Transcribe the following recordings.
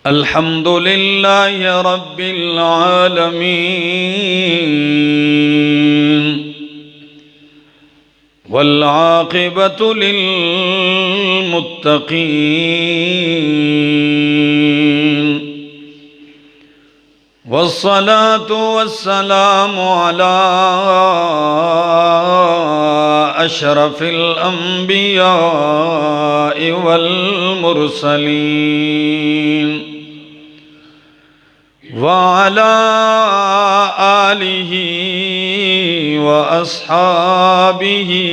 अल्हम्दुलिल्लाह रब्बिल आलमीन वल आक़िबतु लिल मुत्तक़ीन वस्सलातु वस्सलामु अला अशरफिल अंबिया वल मुरसलीन व अला आलिहि व अस्हाबिहि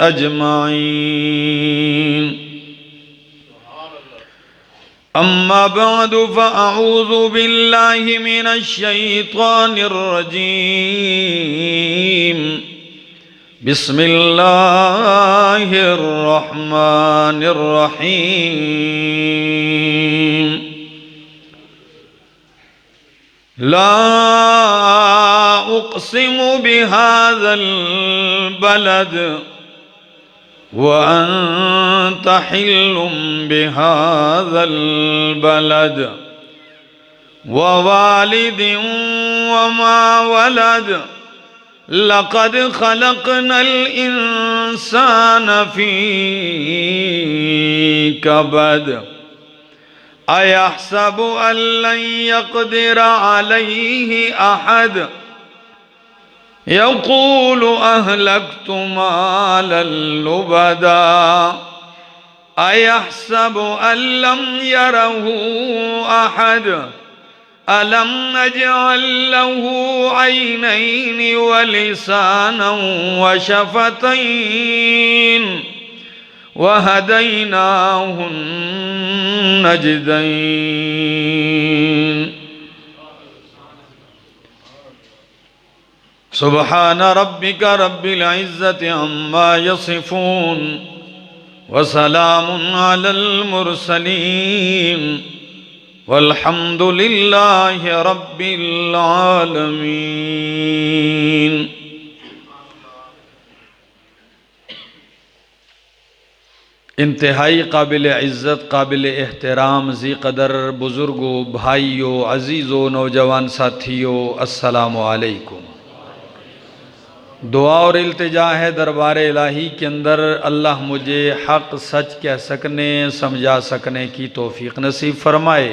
अजमाइन। अम्मा बअदु फ़अऊज़ु बिल्लाहि मिनश शैतानिर रजीम। बिस्मिल्लाहिर रहमानिर रहीम। ला उक़्सिमु बिहाज़ल बलद व अन्त हिल्लुम बिहाज़ल बलद व वालिदिन व मा वलद लक़द ख़लक़नल इंसान फ़ी कबद अयहसबु अल्लन यक़दिर अलैहि अहद यक़ूलु अहलक्तु मालन लुबदा अयहसबु अल्लम यरहु अहद अलम नजअल लहू ऐनैन व लिसानन व शफ़तैन व हदैनाहु नजदैन। सुब्हान रब्बिका रब्बिल इज़्ज़ति अम्मा यसिफून व सलामुन अलल मुरसलीन वल्हम्दुलिल्लाहि रब्बिल आलमीन। इंतहाई काबिल इज़्ज़त काबिल एहतराम ज़ी क़दर बुज़ुर्गों भाइयों अज़ीज़ों नौजवान साथियों अस्सलामु अलैकुम। दुआ और इल्तिजा है दरबार इलाही के अंदर अल्लाह मुझे हक़ सच कह सकने समझा सकने की तौफ़ीक़ नसीब फ़रमाए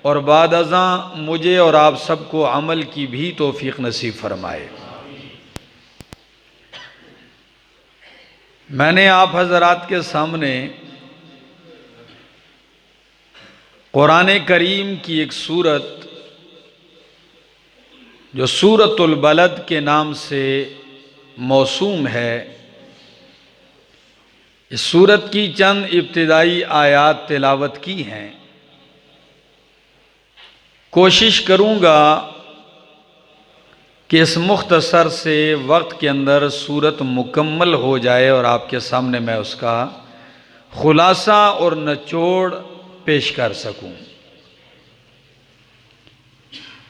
और बाद अज़ां मुझे और आप सबको अमल की भी तौफ़ीक़ नसीब फ़रमाए। मैंने आप हज़रात के सामने कुरान करीम की एक सूरत जो सूरतुल बलद के नाम से मौसूम है, इस सूरत की चंद इब्तिदाई आयात तिलावत की हैं। कोशिश करूँगा कि इस मुख्तसर से वक्त के अंदर सूरत मुकम्मल हो जाए और आपके सामने मैं उसका खुलासा और निचोड़ पेश कर सकूं।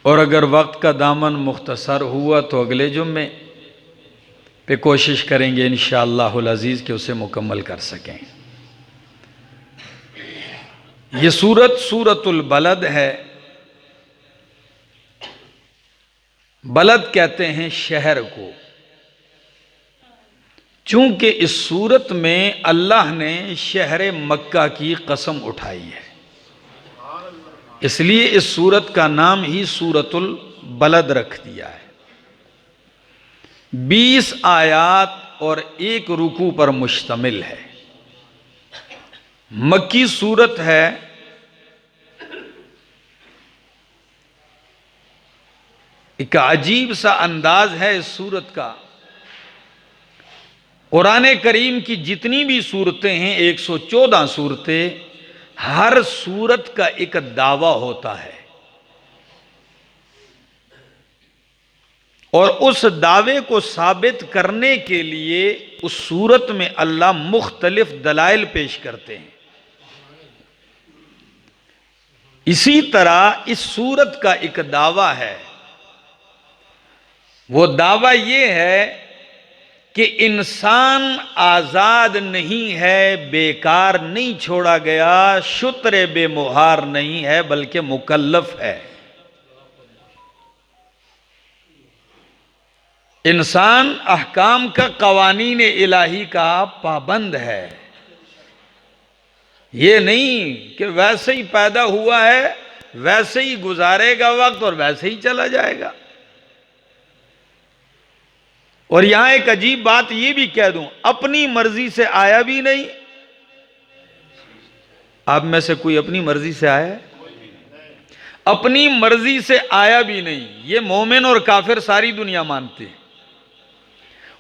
और अगर वक्त का दामन मुख्तसर हुआ तो अगले जुम्मे पे कोशिश करेंगे इंशाअल्लाहुल अज़ीज़ कि उसे मुकम्मल कर सकें। ये सूरत सूरतुल बलद है। बलद कहते हैं शहर को। चूंकि इस सूरत में अल्लाह ने शहर मक्का की कसम उठाई है, इसलिए इस सूरत का नाम ही सूरतुल बलद रख दिया है। 20 आयात और एक रुकू पर मुश्तमिल है। मक्की सूरत है। एक अजीब सा अंदाज है इस सूरत का। कुरान करीम की जितनी भी सूरतें हैं 114 सूरतें, हर सूरत का एक दावा होता है और उस दावे को साबित करने के लिए उस सूरत में अल्लाह मुख्तलिफ दलाइल पेश करते हैं। इसी तरह इस सूरत का एक दावा है। वो दावा ये है कि इंसान आज़ाद नहीं है, बेकार नहीं छोड़ा गया, शुत्र बेमुहार नहीं है, बल्कि मुकल्लफ है। इंसान अहकाम का, कवानीन इलाही का पाबंद है। ये नहीं कि वैसे ही पैदा हुआ है, वैसे ही गुजारेगा वक्त और वैसे ही चला जाएगा। और यहां एक अजीब बात ये भी कह दूं, अपनी मर्जी से आया भी नहीं। आप में से कोई अपनी मर्जी से आया है? अपनी मर्जी से आया भी नहीं। ये मोमिन और काफिर सारी दुनिया मानते हैं।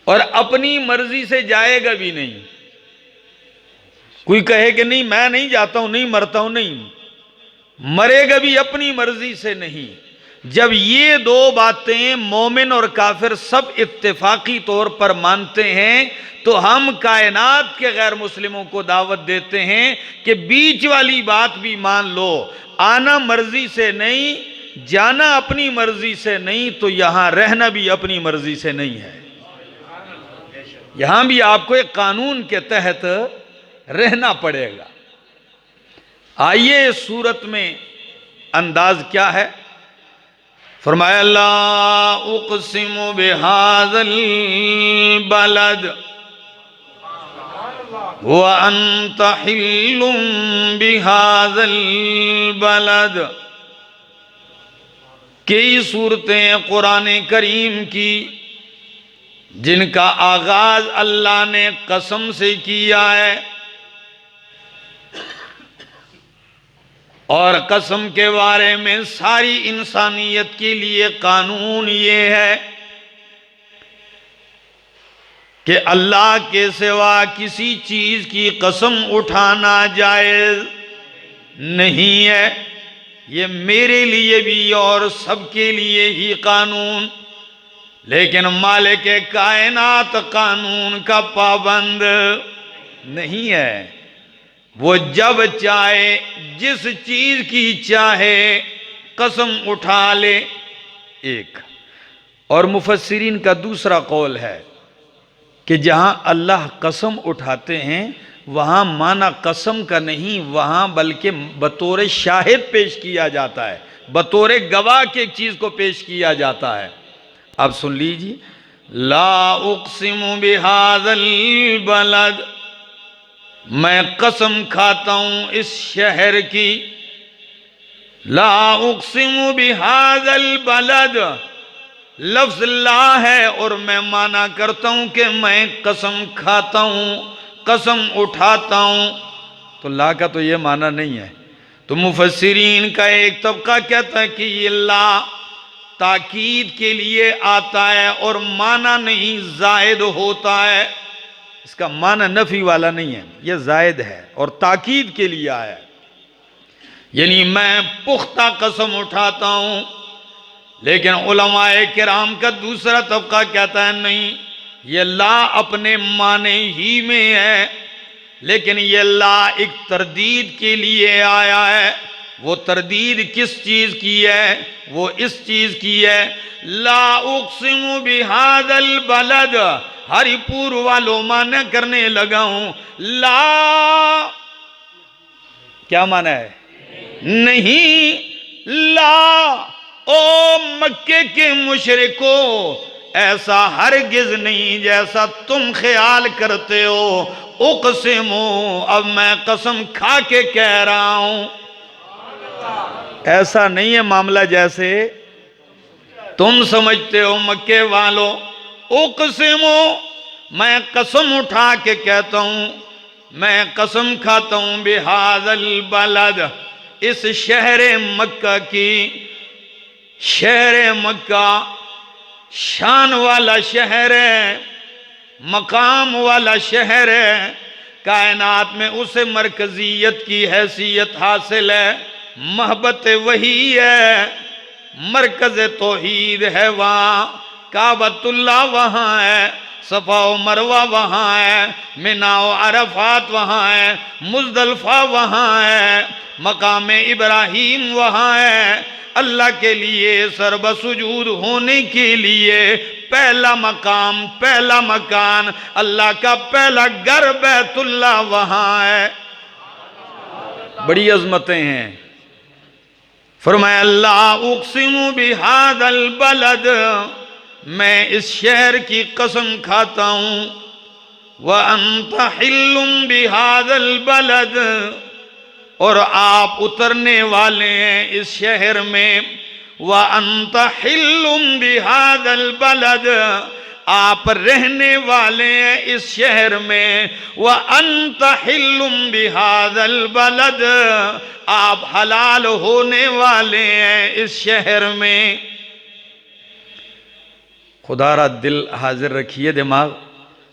और अपनी मर्जी से जाएगा भी नहीं। कोई कहे कि नहीं मैं नहीं जाता हूं, नहीं मरता हूं, नहीं मरेगा भी अपनी मर्जी से नहीं। जब ये दो बातें मोमिन और काफिर सब इत्तेफाकी तौर पर मानते हैं, तो हम कायनात के गैर मुस्लिमों को दावत देते हैं कि बीच वाली बात भी मान लो। आना मर्जी से नहीं, जाना अपनी मर्जी से नहीं, तो यहां रहना भी अपनी मर्जी से नहीं है। यहां भी आपको एक कानून के तहत रहना पड़ेगा। आइए सूरत में अंदाज क्या है। फरमाया ला उक़सिमु बिहाज़ल बलद व अंत हिल्लुम बिहाज़ल बलद। कई सूरतें कुरान करीम की जिनका आगाज अल्लाह ने कसम से किया है, और कसम के बारे में सारी इंसानियत के लिए कानून ये है कि अल्लाह के सिवा किसी चीज की कसम उठाना जायज नहीं है। ये मेरे लिए भी और सबके लिए ही कानून। लेकिन मालिक कायनात कानून का पाबंद नहीं है। वो जब चाहे जिस चीज की चाहे कसम उठा ले। एक और मुफस्सिरीन का दूसरा कौल है कि जहां अल्लाह कसम उठाते हैं वहां माना कसम का नहीं, वहां बल्कि बतौर शाहिद पेश किया जाता है, बतौर गवाह के चीज को पेश किया जाता है। अब सुन लीजिए, ला उक़सिमु बिहाज़ल बलद, मैं कसम खाता हूं इस शहर की। ला उक़सिमु बिहाज़ल बलद, लफ्ज ला है और मैं माना करता हूं कि मैं कसम खाता हूं, कसम उठाता हूं। तो ला का तो ये माना नहीं है। तो मुफस्सिरीन का एक तबका कहता है कि ये ला ताकीद के लिए आता है और माना नहीं जायद होता है। इसका माना नफी वाला नहीं है, यह जायद है और ताकीद के लिए आया है। यानी मैं पुख्ता कसम उठाता हूं। लेकिन उलमाए किराम का दूसरा तबका कहता है नहीं, यह ला अपने माने ही में है, लेकिन यह ला एक तरदीद के लिए आया है। वो तरदीद किस चीज की है? वो इस चीज की है, ला उक़सिमु बिहाज़ल बलद, हरिपुर वालों माना करने लगा हूं। ला क्या माना है? नहीं, ला ओ मक्के के मुशरिको, ऐसा हरगिज नहीं जैसा तुम ख्याल करते हो। उक़सिमु, अब मैं कसम खा के कह रहा हूं, ऐसा नहीं है मामला जैसे तुम समझते हो मक्के वालों। उक़सिमु, मैं कसम उठा के कहता हूं, मैं कसम खाता हूं बिहाज़ल बलद, इस शहर मक्का की। शहर मक्का शान वाला शहर है, मकाम वाला शहर है। कायनात में उसे मरकजियत की हैसियत हासिल है, महबत वही है, मरकज तौहीद है वहाँ। काबतुल्लाह वहाँ है, सफ़ा व मरवा वहाँ है, मिना व अरफात वहाँ है, मुज़दलिफ़ा वहाँ है, मकाम इब्राहीम वहाँ है। अल्लाह के लिए सरबसुजूद होने के लिए पहला मकाम, पहला मकान, अल्लाह का पहला घर बैतुल्लाह वहां है। बड़ी अजमतें हैं। फरमाया अल्लाह उक़सिमु बिहादल बलद, मैं इस शहर की कसम खाता हूं, व अंत हिल्लुम बिहादल बलद, और आप उतरने वाले हैं इस शहर में, व अंत हिल्लुम बिहादल बलद, आप रहने वाले हैं इस शहर में, व अंत हिल्लुम बिहादल बलद, आप हलाल होने वाले हैं इस शहर में। खुदारा दिल हाजिर रखिए, दिमाग,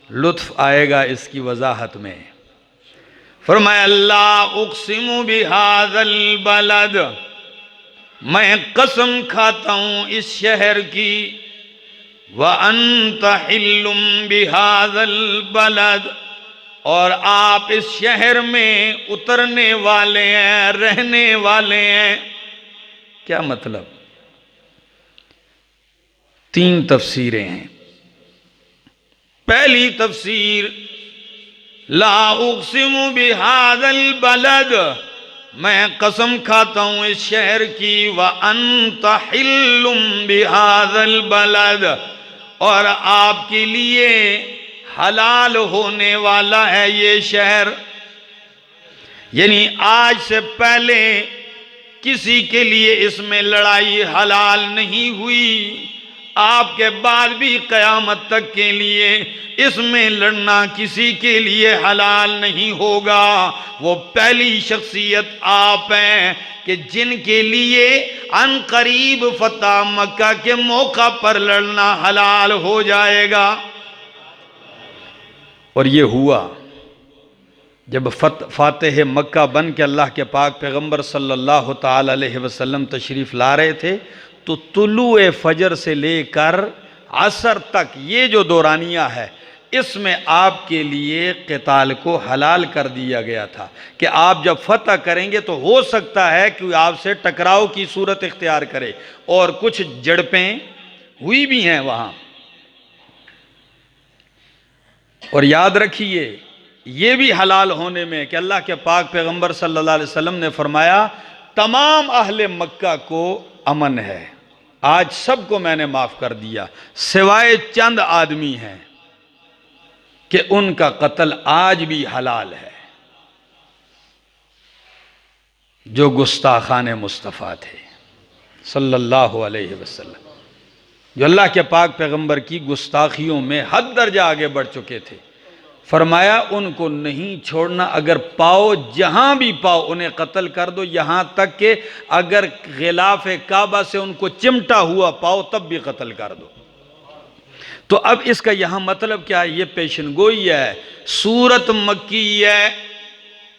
लुत्फ आएगा इसकी वजाहत में। फरमाया अल्लाह उक़सिमु बिहादल बलद, मैं कसम खाता हूं इस शहर की, व अंत हिल्लुम बिहादल बलद, और आप इस शहर में उतरने वाले हैं, रहने वाले हैं। क्या मतलब? तीन तफसीरें हैं। पहली तफसीर, ला उक़सिमु बिहादल बलद, मैं कसम खाता हूं इस शहर की, व अंत हिल्लुम बिहादल बलद, और आपके लिए हलाल होने वाला है ये शहर। यानी आज से पहले किसी के लिए इसमें लड़ाई हलाल नहीं हुई, आपके बाद भी कयामत तक के लिए इसमें लड़ना किसी के लिए हलाल नहीं होगा। वो पहली शख्सियत आप हैं कि जिनके लिए अनकरीब फतह मक्का के मौका पर लड़ना हलाल हो जाएगा। और ये हुआ जब फातिह मक्का बन के अल्लाह के पाक पैगंबर सल्लल्लाहु ताला अलैहि वसल्लम तशरीफ़ ला रहे थे, तो तुलुए फजर से लेकर असर तक ये जो दौरानिया है, इसमें आपके लिए क़िताल को हलाल कर दिया गया था कि आप जब फतह करेंगे तो हो सकता है कि आपसे टकराव की सूरत इख्तियार करे, और कुछ झड़पें हुई भी हैं वहाँ। और याद रखिए ये भी हलाल होने में कि अल्लाह के पाक पैगंबर सल्लल्लाहु अलैहि वसल्लम ने फरमाया तमाम अहले मक्का को अमन है, आज सबको मैंने माफ कर दिया, सिवाय चंद आदमी हैं कि उनका कत्ल आज भी हलाल है, जो गुस्ताखान मुस्तफ़ा थे सल्लल्लाहु अलैहि वसल्लम, जो अल्लाह के पाक पैगंबर की गुस्ताखियों में हद दर्जा आगे बढ़ चुके थे। फरमाया उनको नहीं छोड़ना, अगर पाओ, जहां भी पाओ उन्हें कत्ल कर दो, यहां तक कि अगर गिलाफ काबा से उनको चिमटा हुआ पाओ तब भी कत्ल कर दो। तो अब इसका यहां मतलब क्या है? ये पेशनगोई है, सूरत मक्की है,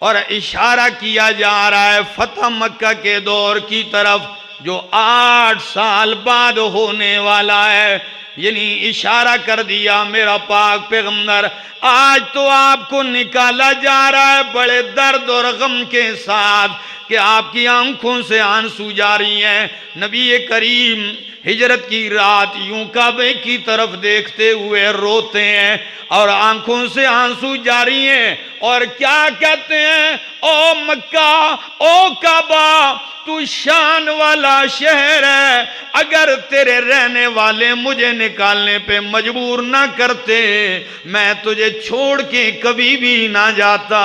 और इशारा किया जा रहा है फतह मक्का के दौर की तरफ जो 8 साल बाद होने वाला है। यानी इशारा कर दिया मेरा पाक पैगंबर, आज तो आपको निकाला जा रहा है बड़े दर्द और गम के साथ कि आपकी आंखों से आंसू जारी हैं। नबी करीम हिजरत की रात यूं काबे की तरफ देखते हुए रोते हैं और आंखों से आंसू जारी हैं, और क्या कहते हैं? ओ मक्का, ओ काबा, तू शान वाला शहर है, अगर तेरे रहने वाले मुझे निकालने पे मजबूर ना करते मैं तुझे छोड़ के कभी भी ना जाता।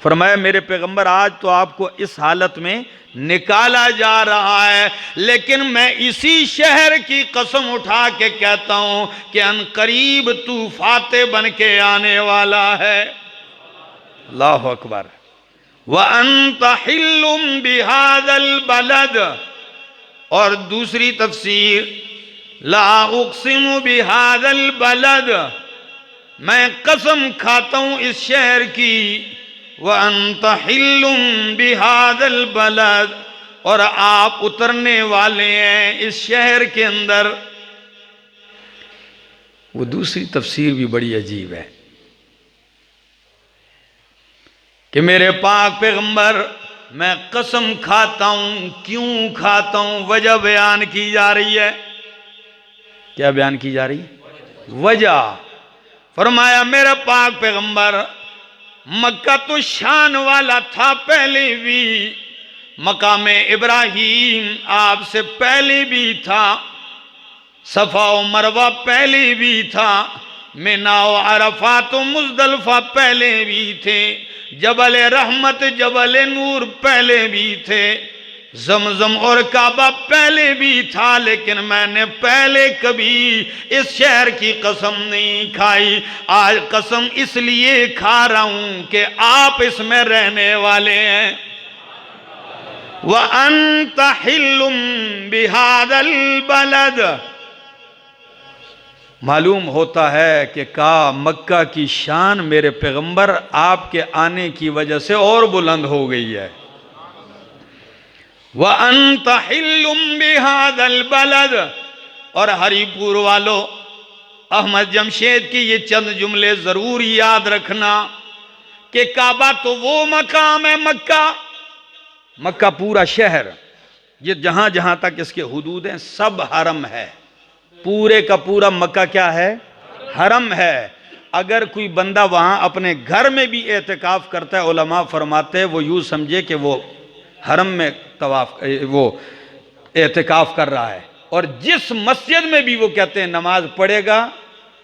फरमाया मेरे पैगंबर आज तो आपको इस हालत में निकाला जा रहा है, लेकिन मैं इसी शहर की कसम उठा के कहता हूं कि अनकरीब तू फाते बन के आने वाला है। अल्लाहु अकबर। व अंत हिल्लुम बिहादल बलद, और दूसरी तफसीर ला उक़सिमु बिहादल बलद, मैं कसम खाता हूं इस शहर की, व अंत हिल्लुम बिहादल बलद, और आप उतरने वाले हैं इस शहर के अंदर। वो दूसरी तफसीर भी बड़ी अजीब है कि मेरे पाक पैगंबर मैं कसम खाता हूं, क्यों खाता हूं, वजह बयान की जा रही है। क्या बयान की जा रही? वजह। फरमाया मेरा पाक पैगंबर, मक्का तो शान वाला था पहले भी, मकाम इब्राहिम आपसे पहले भी था, सफा व मरवा पहले भी था, मिना व अरफात व मुजदलफा पहले भी थे, जबल रहमत जबल नूर पहले भी थे, जमजम और काबा पहले भी था, लेकिन मैंने पहले कभी इस शहर की कसम नहीं खाई। आज कसम इसलिए खा रहा हूं कि आप इसमें रहने वाले हैं। व अंत हिल्लुम बिहादल बलद। मालूम होता है कि मक्का की शान मेरे पैगंबर आपके आने की वजह से और बुलंद हो गई है। व अंत हिल्लुम बिहादल बलद। और हरिपुर वालों, अहमद जमशेद की ये चंद जुमले जरूर याद रखना कि काबा तो वो मकाम है, मक्का पूरा शहर, ये जहां जहां तक इसके हुदूद हैं सब हरम है। पूरे का पूरा मक्का क्या है? हरम है। अगर कोई बंदा वहां अपने घर में भी एहतिकाफ करता है, उलमा फरमाते हैं वो यूं समझे कि वो हरम में तवाफ, वो एहतिकाफ कर रहा है। और जिस मस्जिद में भी वो कहते हैं नमाज पढ़ेगा,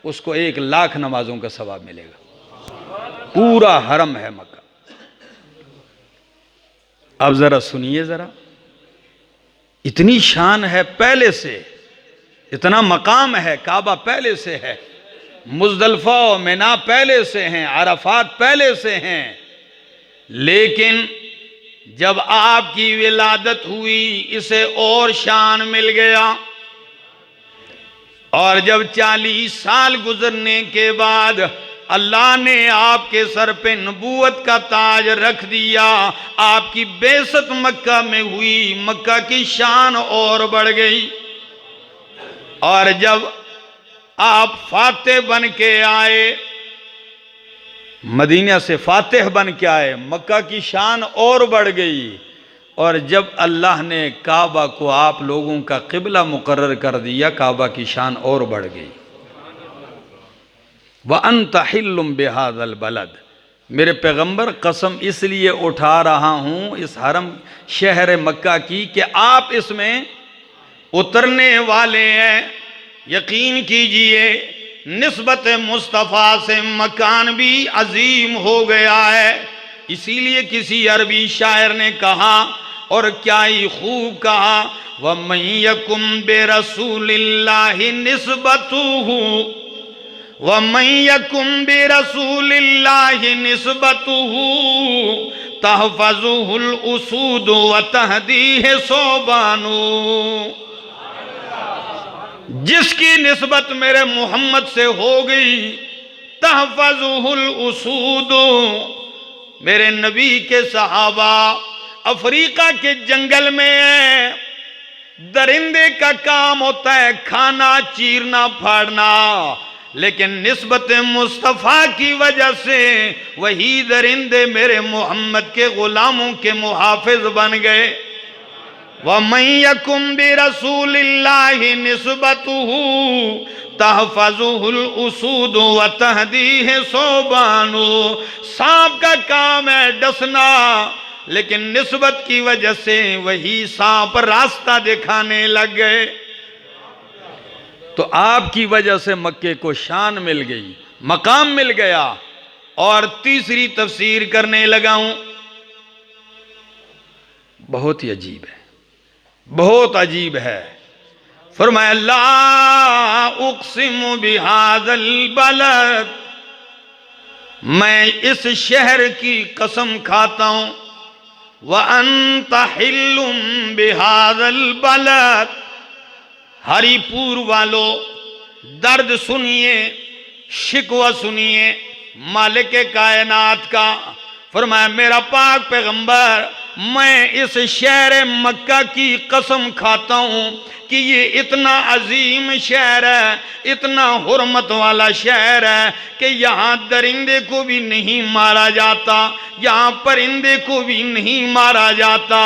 उसको 1,00,000 नमाजों का सवाब मिलेगा। पूरा हरम है मक्का। अब जरा सुनिए, जरा इतनी शान है पहले से, इतना मकाम है, काबा पहले से है, मुजदलफा और मिना पहले से हैं, अरफात पहले से हैं, लेकिन जब आपकी विलादत हुई इसे और शान मिल गया। और जब 40 साल गुजरने के बाद अल्लाह ने आपके सर पे नबूवत का ताज रख दिया, आपकी बेइज्जत मक्का में हुई, मक्का की शान और बढ़ गई। और जब आप फातेह बन के आए, मदीना से फातेह बन के आए, मक्का की शान और बढ़ गई। और जब अल्लाह ने काबा को आप लोगों का किबला मुकर्रर कर दिया, काबा की शान और बढ़ गई। व अंत हिल्लुम बिहादल बलद। मेरे पैगंबर कसम इसलिए उठा रहा हूं इस हरम शहर मक्का की कि आप इसमें उतरने वाले हैं। यकीन कीजिए निस्बत मुस्तफ़ा से मकान भी अजीम हो गया है। इसीलिए किसी अरबी शायर ने कहा, और क्या ही खूब कहा, व मन यकुम बिरसूलिल्लाहि निस्बतुहु, व मन यकुम बिरसूलिल्लाहि निस्बतुहु तहफजुहुल उसूद व तहदीह सोबानु। जिसकी निस्बत मेरे मोहम्मद से हो गई, तहफजुहुल उसूद, मेरे नबी के सहाबा अफ्रीका के जंगल में है, दरिंदे का काम होता है खाना, चीरना, फाड़ना, लेकिन निस्बत मुस्तफ़ा की वजह से वही दरिंदे मेरे मोहम्मद के गुलामों के मुहाफिज बन गए। व मन यकुम बिरसूलिल्लाहि निस्बतुहु तहफजुहुल उसूद व तहदीह सोबानु। सांप का काम है डसना, लेकिन निस्बत की वजह से वही सांप रास्ता दिखाने लग गए। तो आपकी वजह से मक्के को शान मिल गई, मकाम मिल गया। और तीसरी तफसीर करने लगा हूं, बहुत ही अजीब है, बहुत अजीब है। फरमाया ला उक़सिमु बिहाज़ल बलद, मैं इस शहर की कसम खाता हूं। व अंत हिल्लुम बिहाज़ल बलद। हरिपुर वालों दर्द सुनिए, शिकवा सुनिए मालिक कायनात का। फरमाया मेरा पाक पैगंबर, मैं इस शहर मक्का की कसम खाता हूं कि ये इतना अजीम शहर है, इतना हुर्मत वाला शहर है कि यहाँ दरिंदे को भी नहीं मारा जाता, यहाँ परिंदे को भी नहीं मारा जाता,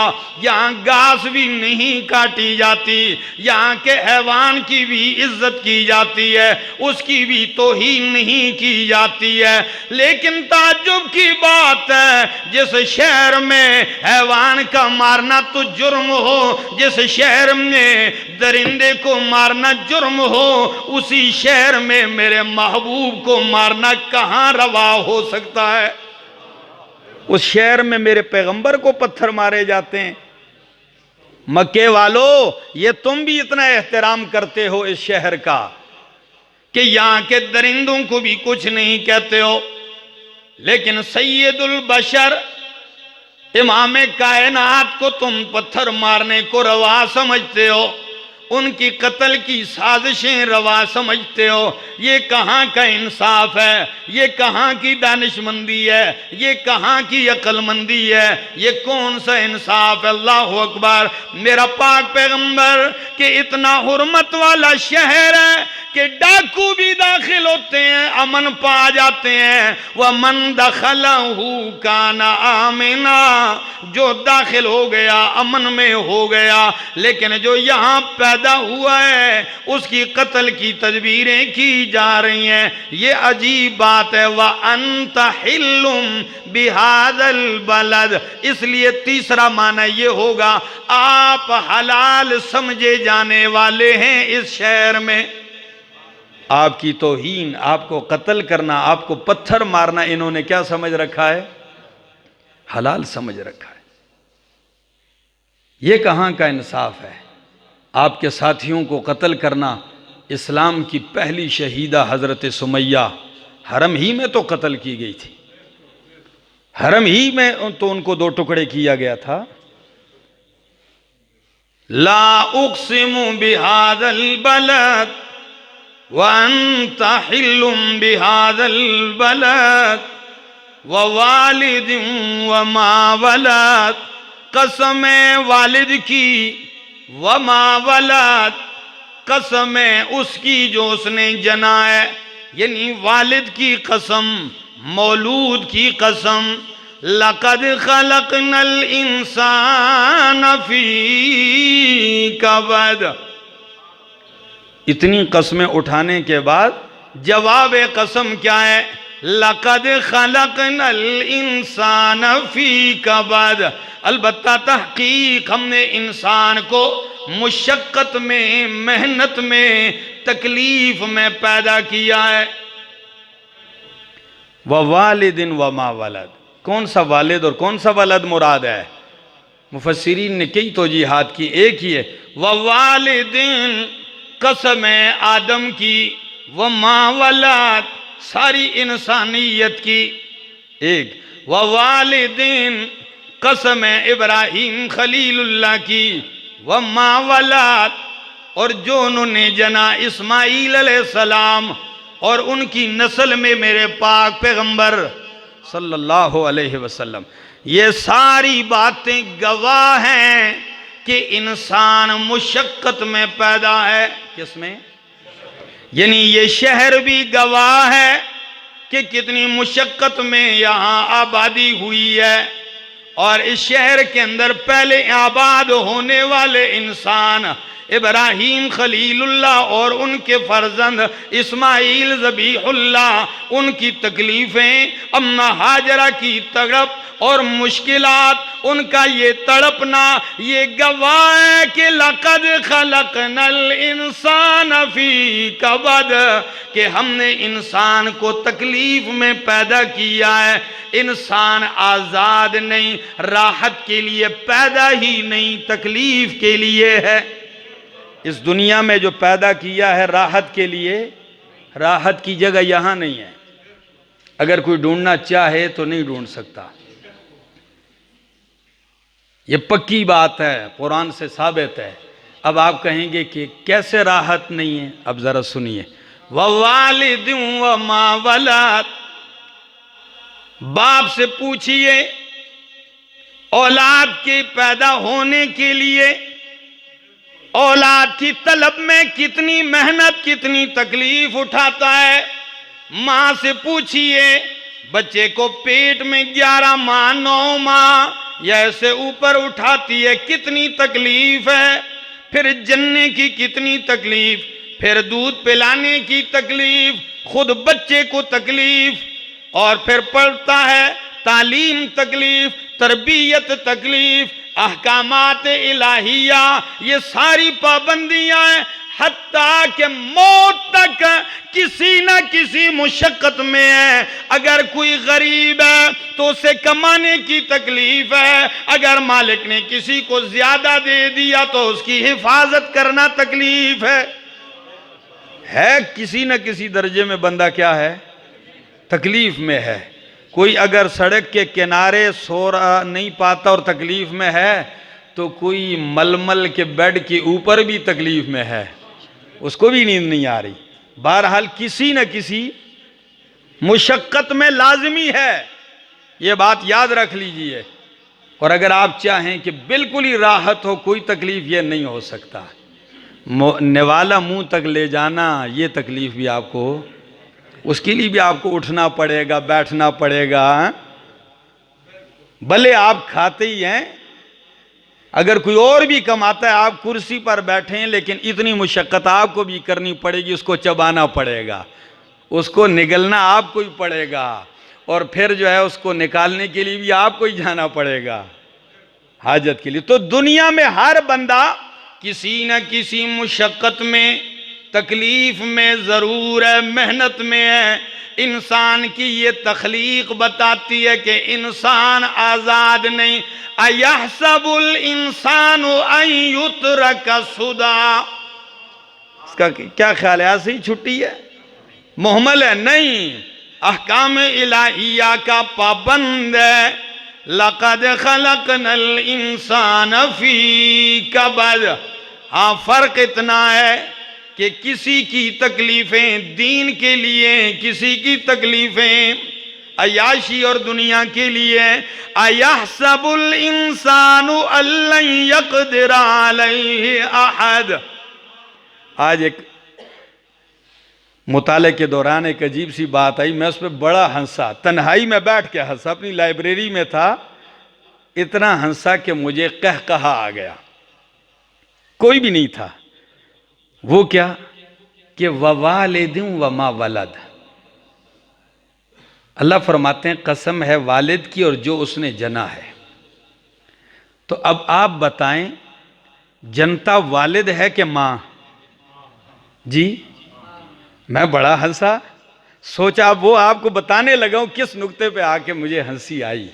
यहाँ घास भी नहीं काटी जाती, यहाँ के हैवान की भी इज्जत की जाती है, उसकी भी तौहीन नहीं की जाती है। लेकिन ताज्जुब की बात है, जिस शहर में हैवान का मारना तो जुर्म हो, जिस शहर में दरिंदे को मारना जुर्म हो, उसी शहर में मेरे महबूब को मारना कहाँ रवा हो सकता है? उस शहर में मेरे पैगंबर को पत्थर मारे जाते हैं। मक्के वालों, ये तुम भी इतना एहतराम करते हो इस शहर का कि यहां के दरिंदों को भी कुछ नहीं कहते हो, लेकिन सैयदुल बशर इमाम कायनात को तुम पत्थर मारने को रवा समझते हो, उनकी कत्ल की साजिशें रवा समझते हो। ये कहाँ का इंसाफ है? ये कहाँ की दानिशमंदी है? ये कहाँ की अक्लमंदी है? ये कौन सा इंसाफ है? अल्लाह अकबर। मेरा पाक पैगंबर के इतना हुर्मत वाला शहर है कि डाकू भी दाखिल होते हैं, अमन पा जाते हैं। वह मन दखलहू काना आमिना, जो दाखिल हो गया अमन में हो गया। लेकिन जो यहाँ पैदा हुआ है उसकी कत्ल की तदबीरें की जा रही हैं। ये अजीब बात है। वह अंत हिल्लुम बिहादल बलद, इसलिए तीसरा माना ये होगा, आप हलाल समझे जाने वाले हैं इस शहर में। आपकी तौहीन, आपको कत्ल करना, आपको पत्थर मारना इन्होंने क्या समझ रखा है? हलाल समझ रखा है। ये कहाँ का इंसाफ है? आपके साथियों को कत्ल करना। इस्लाम की पहली शहीदा हजरत सुमैया हरम ही में तो कत्ल की गई थी, हरम ही में तो उनको दो टुकड़े किया गया था। ला उक़सिमु बिहादल बलद व अंत हिल्लुम बिहादल बलद व वालिदिन व मा वलद, कसम वालिद की, व मा वलद, कसम उसकी जो उसने जना है, यानी वालिद की कसम, मौलूद की कसम। लक़द खलक़नल इंसान फी कबद, इतनी कस्में उठाने के बाद जवाब कसम क्या है? लक़द खलक़नल इंसान फी कबद, अलबत्ता तहकीक हमने इंसान को मुशक्कत में, मेहनत में, तकलीफ में पैदा किया है। व वालिदिन व मा वलद, कौन सा वालिद और कौन सा वलद मुराद है? मुफस्सिरीन ने कई तौजीहात की, एक ही है। व वालिदिन कसम आदम की, व मा वलद सारी इंसानियत की। एक व वालिदिन कसम इब्राहिम खलीलुल्लाह की, व मा वलद, और जो उन्होंने जना इस्माईल अलैहिस्सलाम और उनकी नस्ल में मेरे पाक पैगंबर सल्लल्लाहु अलैहि वसल्लम। ये सारी बातें गवाह हैं कि इंसान मुशक्कत में पैदा है। किसमें? यानी ये शहर भी गवाह है कि कितनी मुशक्कत में यहाँ आबादी हुई है। और इस शहर के अंदर पहले आबाद होने वाले इंसान इब्राहीम खलीलुल्लाह और उनके फर्जंद इस्माईल ज़बीहुल्लाह, उनकी तकलीफ़ें, अम्मा हाजरा की तड़प और मुश्किलात, उनका ये तड़पना, ये गवाह है कि लक़द खलक़नल इंसान फ़ी कबद, कि हमने इंसान को तकलीफ में पैदा किया है। इंसान आज़ाद नहीं, राहत के लिए पैदा ही नहीं, तकलीफ के लिए है। इस दुनिया में जो पैदा किया है राहत के लिए, राहत की जगह यहाँ नहीं है। अगर कोई ढूंढना चाहे तो नहीं ढूंढ सकता, ये पक्की बात है, कुरान से साबित है। अब आप कहेंगे कि कैसे राहत नहीं है? अब जरा सुनिए। ववालिदिन व मा वलद, बाप से पूछिए औलाद के पैदा होने के लिए औलाद की तलब में कितनी मेहनत कितनी तकलीफ उठाता है। माँ से पूछिए, बच्चे को पेट में 11 माह 9 माह या ऐसे ऊपर उठाती है, कितनी तकलीफ है। फिर जन्ने की कितनी तकलीफ, फिर दूध पिलाने की तकलीफ, खुद बच्चे को तकलीफ, और फिर पढ़ता है तालीम तकलीफ, तरबियत तकलीफ, अहकामात इलाहिया, ये सारी पाबंदियां हैं। हत्ता के मौत तक किसी न किसी मुशक्कत में है। अगर कोई गरीब है तो उसे कमाने की तकलीफ है, अगर मालिक ने किसी को ज्यादा दे दिया तो उसकी हिफाजत करना तकलीफ है। किसी न किसी दर्जे में बंदा क्या है, तकलीफ में है। कोई अगर सड़क के किनारे सो रहा नहीं पाता और तकलीफ में है, तो कोई मलमल के बेड के ऊपर भी तकलीफ में है, उसको भी नींद नहीं आ रही। बहरहाल किसी न किसी मुशक्कत में लाजमी है, ये बात याद रख लीजिए। और अगर आप चाहें कि बिल्कुल ही राहत हो, कोई तकलीफ ये नहीं हो सकता। निवाला मुंह तक ले जाना, ये तकलीफ भी आपको, उसके लिए भी आपको उठना पड़ेगा, बैठना पड़ेगा। भले आप खाते ही हैं, अगर कोई और भी कमाता है, आप कुर्सी पर बैठे हैं, लेकिन इतनी मुशक्कत आपको भी करनी पड़ेगी। उसको चबाना पड़ेगा, उसको निगलना आपको ही पड़ेगा, और फिर जो है उसको निकालने के लिए भी आपको ही जाना पड़ेगा हाजत के लिए। तो दुनिया में हर बंदा किसी न किसी मुशक्कत में, तकलीफ में जरूर है, मेहनत में है। इंसान की ये तख्लीक बताती है कि इंसान आजाद नहीं। अयहसबुल इंसानु अन युत्रका सुदा, इसका क्या ख्याल है, ऐसे ही छुट्टी है, मुहम्मल है? नहीं, अहकाम इलाहिया का पाबंद है। लक़द खलक़नल इंसान फी कबद। हाँ, फर्क इतना है कि किसी की तकलीफें दीन के लिए, किसी की तकलीफें अयाशी और दुनिया के लिए। अयहसबुल इंसानु अल्लन यक़दिर अलैहि अहद। आज एक मुताले के दौरान एक अजीब सी बात आई, मैं उस पर बड़ा हंसा, तन्हाई में बैठ के हंसा। अपनी लाइब्रेरी में था, इतना हंसा कि मुझे कहकहा आ गया, कोई भी नहीं था। वो क्या कि ववालिदिन वमा वलद। अल्लाह फरमाते हैं कसम है वालिद की और जो उसने जना है। तो अब आप बताएं, जनता वालिद है कि मां? जी, मैं बड़ा हंसा, सोचा अब वो आपको बताने लगा हूं किस नुक्ते पे आके मुझे हंसी आई।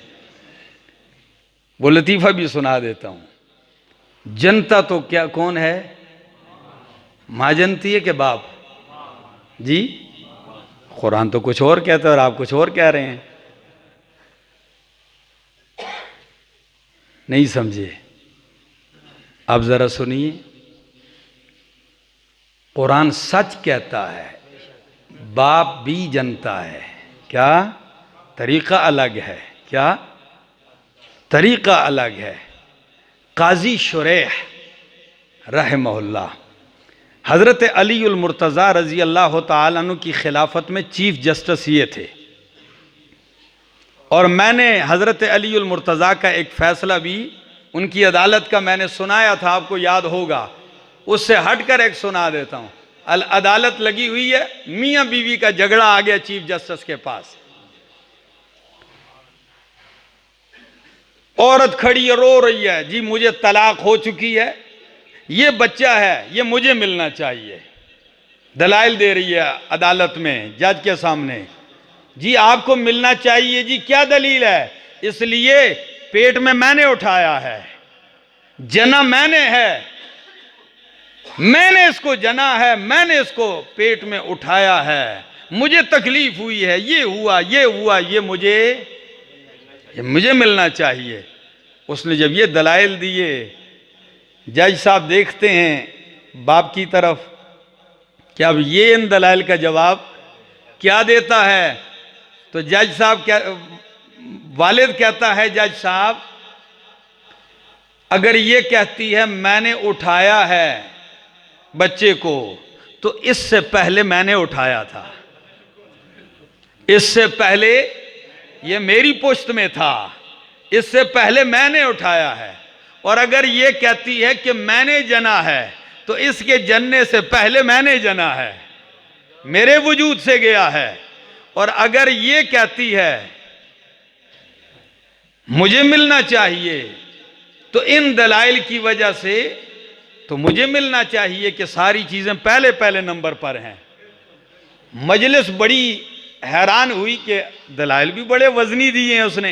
वो लतीफा भी सुना देता हूं। जनता तो क्या, कौन है? मां जनती है कि बाप? जी, कुरान तो कुछ और कहता है और आप कुछ और कह रहे हैं, नहीं समझे? आप जरा सुनिए, कुरान सच कहता है, बाप भी जनता है। क्या तरीका अलग है? क्या तरीका अलग है? काजी शुरैह रहमहुल्लाह, हज़रत अली उल मुर्तज़ा रज़ी अल्लाह ताला अन्हु की खिलाफत में चीफ जस्टिस ये थे। और मैंने हज़रत अली उल मुर्तज़ा का एक फ़ैसला भी उनकी अदालत का मैंने सुनाया था, आपको याद होगा। उससे हटकर एक सुना देता हूँ। अदालत लगी हुई है, मियाँ बीवी का झगड़ा आ गया चीफ जस्टिस के पास। औरत खड़ी है, रो रही है, जी मुझे तलाक हो चुकी है, ये बच्चा है, ये मुझे मिलना चाहिए। दलाइल दे रही है अदालत में, जज के सामने, जी आपको मिलना चाहिए। जी क्या दलील है? इसलिए पेट में मैंने उठाया है, जना मैंने है, मैंने इसको जना है, मैंने इसको पेट में उठाया है, मुझे तकलीफ हुई है, ये हुआ, ये हुआ, ये मुझे मिलना चाहिए। उसने जब ये दलाइल दिए, जज साहब देखते हैं बाप की तरफ कि अब ये इन दलाइल का जवाब क्या देता है। तो जज साहब क्या, वालिद कहता है, जज साहब अगर ये कहती है मैंने उठाया है बच्चे को, तो इससे पहले मैंने उठाया था, इससे पहले ये मेरी पुश्त में था, इससे पहले मैंने उठाया है। और अगर ये कहती है कि मैंने जना है, तो इसके जनने से पहले मैंने जना है, मेरे वजूद से गया है। और अगर ये कहती है मुझे मिलना चाहिए, तो इन दलाइल की वजह से तो मुझे मिलना चाहिए कि सारी चीजें पहले पहले नंबर पर हैं। मजलिस बड़ी हैरान हुई कि दलाइल भी बड़े वजनी दिए हैं उसने।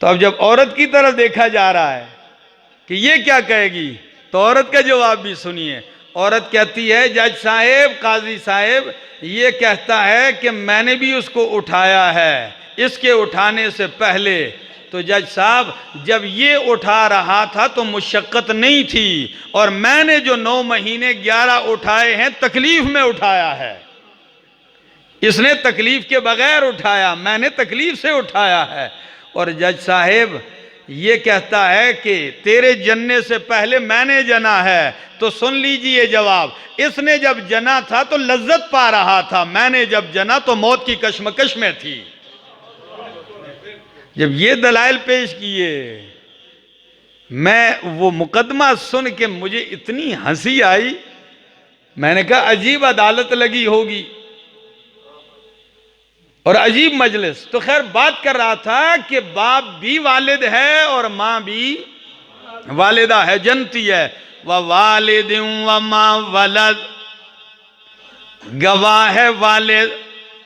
तो अब जब औरत की तरफ देखा जा रहा है कि ये क्या कहेगी, तो औरत का जवाब भी सुनिए। औरत कहती है, जज साहेब, काजी साहेब, ये कहता है कि मैंने भी उसको उठाया है इसके उठाने से पहले। तो जज साहब, जब ये उठा रहा था तो मुशक्कत नहीं थी, और मैंने जो 9 महीने 11 उठाए हैं तकलीफ में उठाया है। इसने तकलीफ के बगैर उठाया, मैंने तकलीफ से उठाया है। और जज साहेब ये कहता है कि तेरे जन्ने से पहले मैंने जना है। तो सुन लीजिए जवाब, इसने जब जना था तो लज्जत पा रहा था, मैंने जब जना तो मौत की कश्मकश में थी। जब ये दलाइल पेश किए, मैं वो मुकदमा सुन के मुझे इतनी हंसी आई, मैंने कहा अजीब अदालत लगी होगी और अजीब मजलिस। तो खैर बात कर रहा था कि बाप भी वालिद है और माँ भी वालिदा है, जनती है। व वालिदिन व माँ वलद, गवाह है वालिद,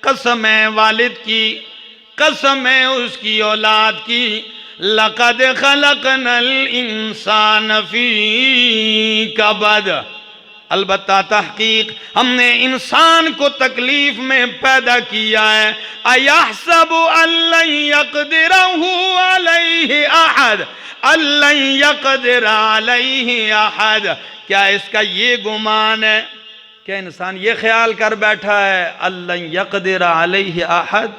कसम है वालिद की, कसम है उसकी औलाद की। लक़द खलक़नल इंसान फी कबद, अलबत्ता तहकीक हमने इंसान को तकलीफ में पैदा किया है। अयहसबु अल्लन यक़दिरहु अलैहि अहद, अल्लन यक़दिर अलैहि अहद, क्या इसका ये गुमान है, क्या इंसान ये ख्याल कर बैठा है अल्लन यक़दिर अलैहि अहद,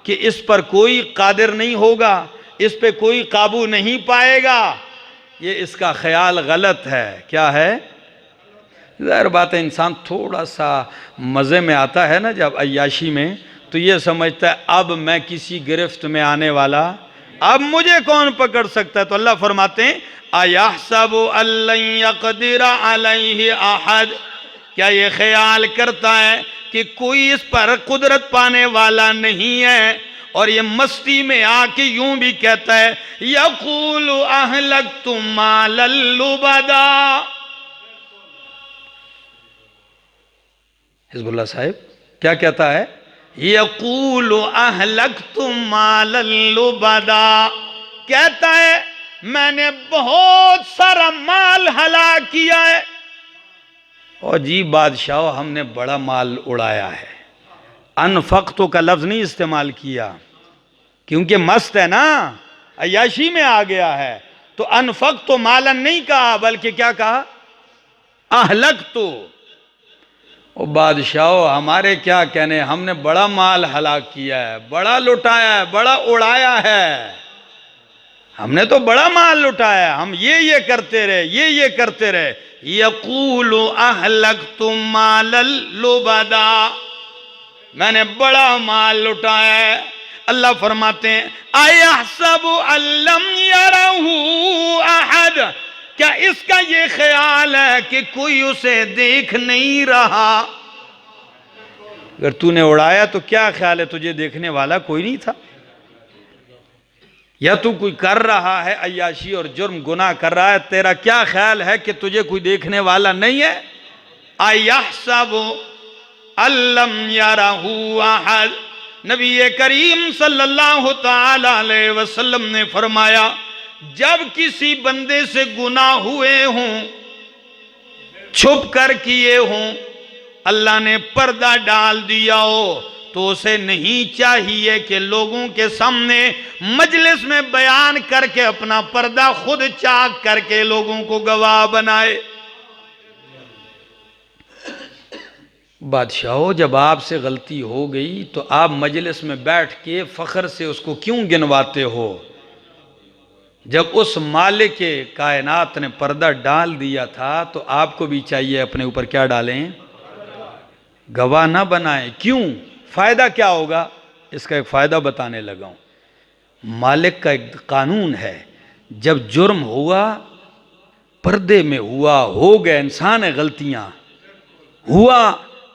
कि इस पर कोई कादिर नहीं होगा, इस पे कोई काबू नहीं पाएगा। ये इसका ख्याल गलत है। क्या है? ज़ाहिर बात है, इंसान थोड़ा सा मज़े में आता है ना जब अय्याशी में, तो ये समझता है अब मैं किसी गिरफ्त में आने वाला, अब मुझे कौन पकड़ सकता है। तो अल्लाह फरमाते हैं अयहसबु अल्लन यक़दिर अलैहि अहद, क्या ये ख्याल करता है कि कोई इस पर कुदरत पाने वाला नहीं है। और ये मस्ती में आके यूं भी कहता है यक़ूलु अहलक्तु मालन लुबदा। हिज़्बुल्लाह साहिब क्या कहता है? यक़ूलु अहलक्तु मालन लुबदा, कहता है मैंने बहुत सारा माल हलाक किया है। और जी बादशाह, हमने बड़ा माल उड़ाया है। अनफक़्तु का लफ्ज़ नहीं इस्तेमाल किया क्योंकि मस्त है ना, अय्याशी में आ गया है। तो अनफक़्तु मालन नहीं कहा, बल्कि क्या कहा? अहलक्तु। ओ बादशाह, हमारे क्या कहने, हमने बड़ा माल हलाक किया है, बड़ा लुटाया है, बड़ा उड़ाया है। हमने तो बड़ा माल लुटाया है, हम ये करते रहे, ये करते रहे। यक़ूलु अहलक्तु मालन लुबदा, मैंने बड़ा माल लुटाया है। अल्लाह फरमाते हैं अयहसबु अल्लम यरहु अहद, क्या इसका ये ख्याल है कि कोई उसे देख नहीं रहा। अगर तूने उड़ाया तो क्या ख्याल है तुझे देखने वाला कोई नहीं था, या तू कोई कर रहा है अय्याशी और जुर्म गुनाह कर रहा है, तेरा क्या ख्याल है कि तुझे कोई देखने वाला नहीं है। अयहसबु अल्लम यरहु अहद, नबी करीम सल्लल्लाहु ताला अलैहि वसल्लम ने फरमाया जब किसी बंदे से गुनाह हुए हों, छुप कर किए हों, अल्लाह ने पर्दा डाल दिया हो, तो उसे नहीं चाहिए कि लोगों के सामने मजलिस में बयान करके अपना पर्दा खुद चाक करके लोगों को गवाह बनाए। बादशाह, जब आपसे गलती हो गई तो आप मजलिस में बैठ के फख्र से उसको क्यों गिनवाते हो? जब उस मालिक के कायनात ने पर्दा डाल दिया था तो आपको भी चाहिए अपने ऊपर क्या डालें, गवाह ना बनाएं। क्यों, फायदा क्या होगा, इसका एक फायदा बताने लगा हूं। मालिक का एक कानून है, जब जुर्म हुआ पर्दे में हुआ, हो गए, इंसान है, गलतियां हुआ,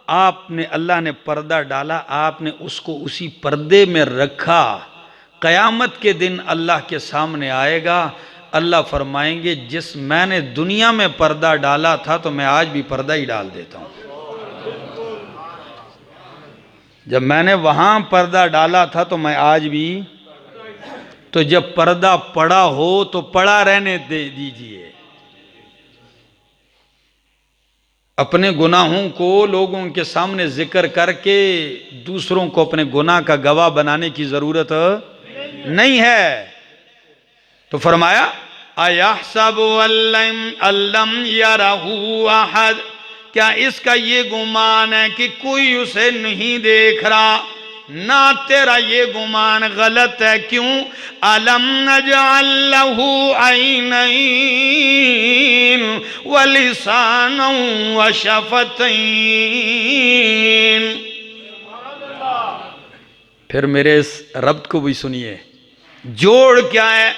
आपने, अल्लाह ने पर्दा डाला, आपने उसको उसी पर्दे में रखा। कयामत के दिन अल्लाह के सामने आएगा, अल्लाह फरमाएंगे जिस मैंने दुनिया में पर्दा डाला था तो मैं आज भी पर्दा ही डाल देता हूं। जब मैंने वहां पर्दा डाला था तो मैं आज भी, तो जब पर्दा पड़ा हो तो पड़ा रहने दे दीजिए। अपने गुनाहों को लोगों के सामने जिक्र करके दूसरों को अपने गुनाह का गवाह बनाने की जरूरत नहीं है। तो फरमाया अयहसबु अल्लम यरहु अहद, क्या इसका ये गुमान है कि कोई उसे नहीं देख रहा? ना, तेरा ये गुमान गलत है। क्यों? अलम नजअल लहू ऐनैन व लिसानन व शफतैन। फिर मेरे इस रब्त को भी सुनिए, जोड़ क्या है?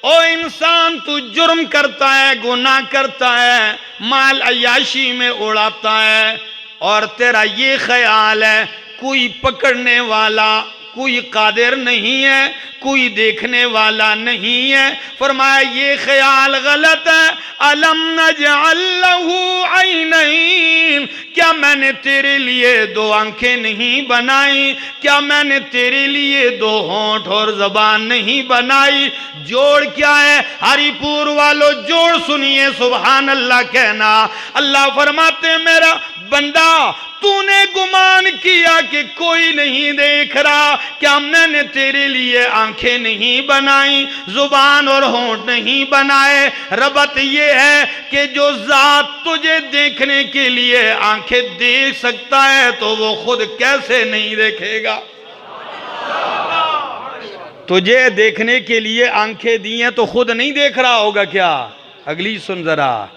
ओ इंसान, तू जुर्म करता है, गुनाह करता है, माल अयाशी में उड़ाता है, और तेरा ये ख्याल है कोई पकड़ने वाला, कोई कादिर नहीं है, कोई देखने वाला नहीं है। फरमाया ये ख्याल गलत है। अलम नजअल लहू ऐनैन, क्या मैंने तेरे लिए दो आंखें नहीं बनाई? क्या मैंने तेरे लिए दो होंठ और जबान नहीं बनाई? जोड़ क्या है? हरिपुर वालों जोड़ सुनिए, सुभान अल्लाह कहना। अल्लाह फरमाते मेरा बंदा, तूने गुमान किया कि कोई नहीं देख रहा, क्या मैंने तेरे लिए आंखें नहीं बनाई, जुबान और होंठ नहीं बनाए? रबत ये है कि जो जात तुझे देखने के लिए आंखें देख सकता है तो वो खुद कैसे नहीं देखेगा? तुझे देखने के लिए आंखें दी हैं तो खुद नहीं देख रहा होगा क्या? अगली सुन जरा,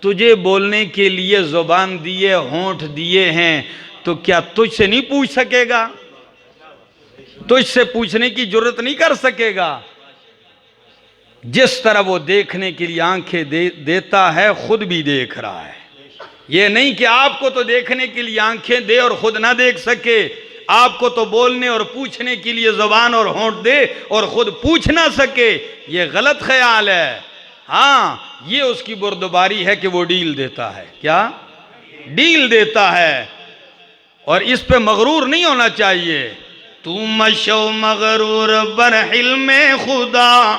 तुझे बोलने के लिए जुबान दिए, होंठ दिए हैं, तो क्या तुझसे नहीं पूछ सकेगा? तुझसे पूछने की जरूरत नहीं कर सकेगा। जिस तरह वो देखने के लिए आंखें देता है, खुद भी देख रहा है। ये नहीं कि आपको तो देखने के लिए आंखें दे और खुद ना देख सके, आपको तो बोलने और पूछने के लिए जुबान और होंठ दे और खुद पूछ ना सके। ये गलत ख्याल है। हाँ, ये उसकी बुर्दबारी है कि वो डील देता है। क्या डील देता है? और इस पे मगरूर नहीं होना चाहिए। तू मशो मगरूर बर हिल्म खुदा,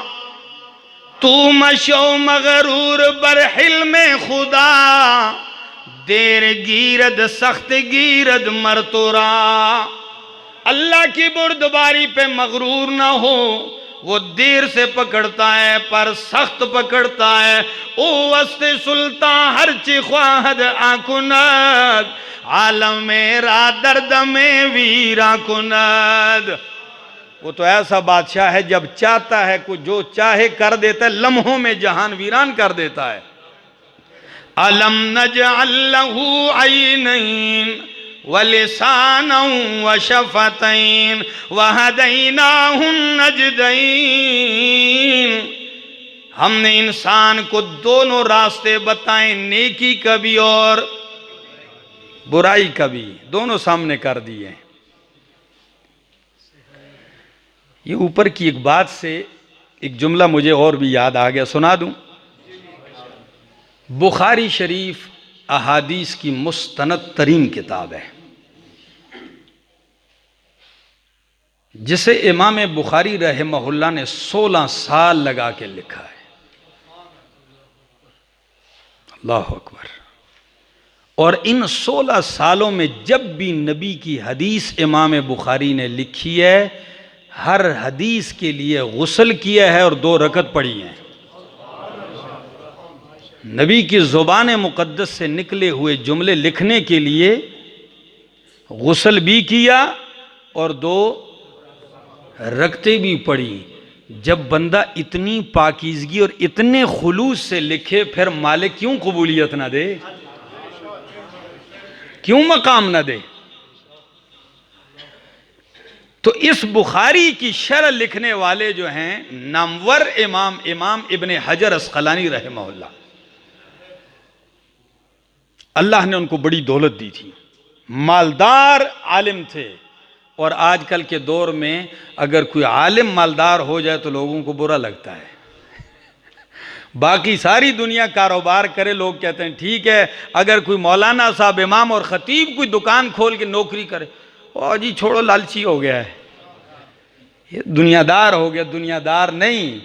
तू मशो मगरूर बर हिल्म खुदा, देर गिरद सख्त गिरद मरतुरा। अल्लाह की बुर्दबारी पे मगरूर ना हो। वो देर से पकड़ता है पर सख्त पकड़ता है। ओ वस्ते सुल्तान हर चिख्वाहद आकुनद, आलम मेरा दर्द में वीरा कुनद। वो तो ऐसा बादशाह है, जब चाहता है कुछ जो चाहे कर देता है, लम्हों में जहान वीरान कर देता है। अलम नजअल लहू ऐनैन व लिसानन व शफतैन व हदैनाहु नजदैन। हमने इंसान को दोनों रास्ते बताए, नेकी का भी और बुराई का भी, दोनों सामने कर दिए। ये ऊपर की एक बात से एक जुमला मुझे और भी याद आ गया, सुना दूं। बुखारी शरीफ अहादीस की मुस्तनद तरीन किताब है, जिसे इमाम बुखारी रहमहुल्लाह ने 16 साल लगा के लिखा है। अल्लाह अकबर। और इन 16 सालों में जब भी नबी की हदीस इमाम बुखारी ने लिखी है, हर हदीस के लिए गुस्ल किया है और 2 रकत पढ़ी हैं। नबी की ज़ुबान मुक़द्दस से निकले हुए जुमले लिखने के लिए गुस्ल भी किया और 2 रकतें भी पढ़ी। जब बंदा इतनी पाकीज़गी और इतने खुलूस से लिखे, फिर मालिक क्यों कबूलियत ना दे, क्यों मकाम ना दे। तो इस बुखारी की शरह लिखने वाले जो हैं नामवर इमाम इब्ने हजर अस्कलानी रहमहुल्लाह, अल्लाह ने उनको बड़ी दौलत दी थी, मालदार आलिम थे। और आजकल के दौर में अगर कोई आलिम मालदार हो जाए तो लोगों को बुरा लगता है। बाकी सारी दुनिया कारोबार करे, लोग कहते हैं ठीक है। अगर कोई मौलाना साहब इमाम और ख़तीब कोई दुकान खोल के नौकरी करे, ओ जी छोड़ो, लालची हो गया है, ये दुनियादार हो गया। दुनियादार नहीं।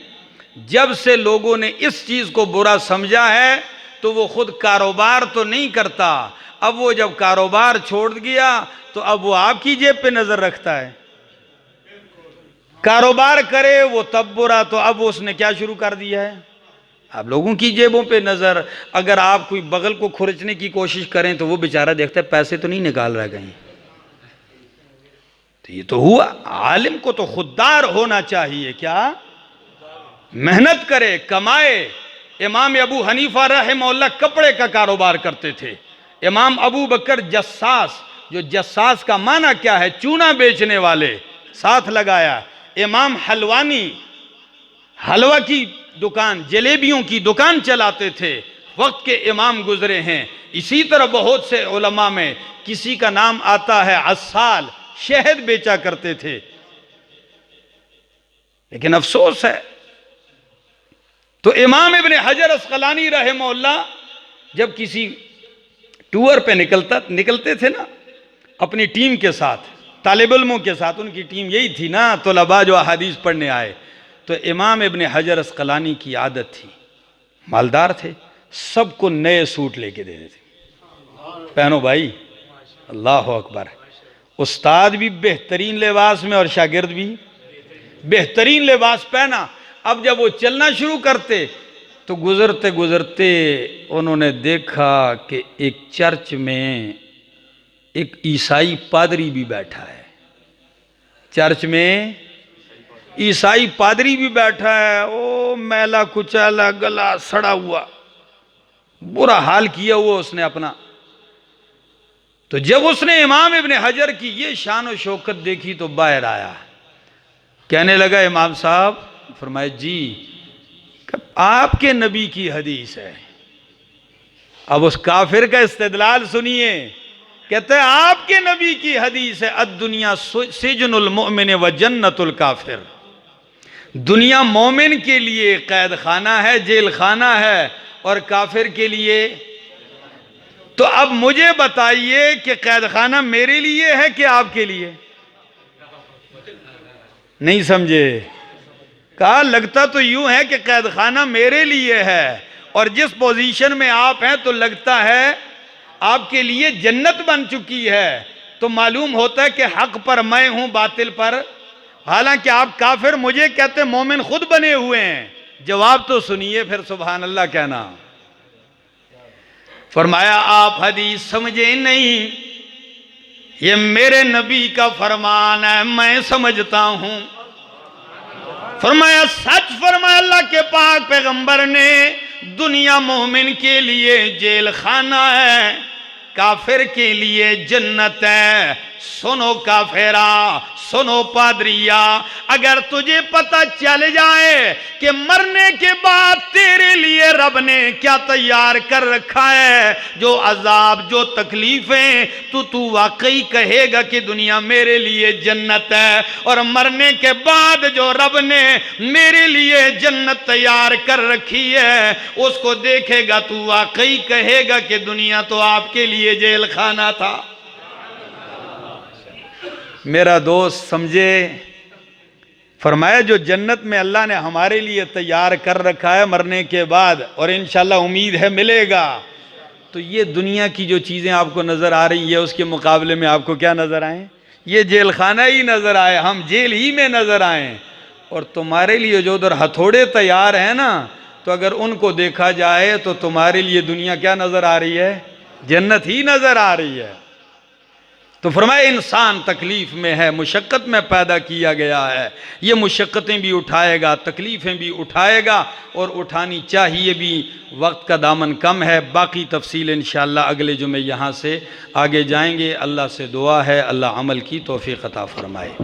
जब से लोगों ने इस चीज़ को बुरा समझा है तो वो खुद कारोबार तो नहीं करता। अब वो जब कारोबार छोड़ गया तो अब वो आपकी जेब पे नजर रखता है। कारोबार करे वो तब बुरा, तो अब वो उसने क्या शुरू कर दिया है, आप लोगों की जेबों पे नजर। अगर आप कोई बगल को खुरचने की कोशिश करें तो वो बेचारा देखता है पैसे तो नहीं निकाल रहा कहीं। तो ये तो हुआ, आलिम को तो खुददार होना चाहिए, क्या मेहनत करे, कमाए। इमाम अबू हनीफा रहमहुल्लाह कपड़े का कारोबार करते थे। इमाम अबू बकर जस्सास, जो जस्सास का माना क्या है, चूना बेचने वाले, साथ लगाया। इमाम हलवानी, हलवा की दुकान, जलेबियों की दुकान चलाते थे, वक्त के इमाम गुजरे हैं। इसी तरह बहुत से उलमा में किसी का नाम आता है अस्साल, शहद बेचा करते थे। लेकिन अफसोस है, तो इमाम इब्ने हजर अस्कलानी रहमहुल्लाह जब किसी टूर पे निकलते थे ना अपनी टीम के साथ, तालिब इल्मों के साथ, उनकी टीम यही थी ना, तुलबा जो अहादीस पढ़ने आए, तो इमाम इब्ने हजर अस्कलानी की आदत थी, मालदार थे, सबको नए सूट लेके देते थे, पहनो भाई। अल्लाह अकबर। उस्ताद भी बेहतरीन लिबास में और शागिर्द भी बेहतरीन लिबास पहना। अब जब वो चलना शुरू करते तो गुजरते गुजरते उन्होंने देखा कि एक चर्च में एक ईसाई पादरी भी बैठा है। चर्च में ईसाई पादरी भी बैठा है, ओ मैला कुचैला, गला सड़ा हुआ, बुरा हाल किया हुआ उसने अपना। तो जब उसने इमाम इब्ने हजर की ये शान और शौकत देखी तो बाहर आया, कहने लगा इमाम साहब, फरमाए जी आपके नबी की हदीस है। अब उस काफिर का इस्तेदलाल सुनिए, कहते हैं आपके नबी की हदीस है, अद्दुनिया सिजनुल मुमिन व जन्नतुल काफिर। दुनिया मोमिन के लिए कैद खाना है, जेल खाना है, और काफिर के लिए। तो अब मुझे बताइए कि कैद खाना मेरे लिए है कि आपके लिए? नहीं समझे? कहा लगता तो यूं है कि कैद खाना मेरे लिए है, और जिस पोजीशन में आप हैं तो लगता है आपके लिए जन्नत बन चुकी है। तो मालूम होता है कि हक पर मैं हूं, बातिल पर, हालांकि आप काफिर मुझे कहते मोमिन खुद बने हुए हैं। जवाब तो सुनिए फिर सुभान अल्लाह कहना। फरमाया आप हदीस समझे नहीं, ये मेरे नबी का फरमान है, मैं समझता हूं। फरमाया सच फरमाया अल्लाह के पाक पैगंबर ने, दुनिया मोमिन के लिए जेल खाना है, काफिर के लिए जन्नत है। सुनो काफिरा, सुनो पादरिया, अगर तुझे पता चल जाए कि मरने के बाद तेरे लिए रब ने क्या तैयार कर रखा है, जो अजाब, जो तकलीफें, तू वाकई कहेगा कि दुनिया मेरे लिए जन्नत है, और मरने के बाद जो रब ने मेरे लिए जन्नत तैयार कर रखी है उसको देखेगा, तू वाकई कहेगा कि दुनिया तो आपके लिए जेल खाना था। मेरा दोस्त समझे, फरमाया जो जन्नत में अल्लाह ने हमारे लिए तैयार कर रखा है मरने के बाद, और इंशाल्लाह उम्मीद है मिलेगा, तो ये दुनिया की जो चीज़ें आपको नज़र आ रही है उसके मुकाबले में आपको क्या नज़र आए? ये जेल खाना ही नज़र आए, हम जेल ही में नज़र आए। और तुम्हारे लिए जो उधर हथौड़े तैयार हैं ना, तो अगर उनको देखा जाए तो तुम्हारे लिए दुनिया क्या नज़र आ रही है? जन्नत ही नज़र आ रही है। तो फरमाए इंसान तकलीफ़ में है, मुशक्क़त में पैदा किया गया है, ये मुशक्क़तें भी उठाएगा, तकलीफ़ें भी उठाएगा और उठानी चाहिए भी। वक्त का दामन कम है, बाकी तफसील इंशाअल्लाह अगले जुमे यहाँ से आगे जाएंगे। अल्लाह से दुआ है अल्लाह अमल की तौफ़ीक़ अता फ़रमाए।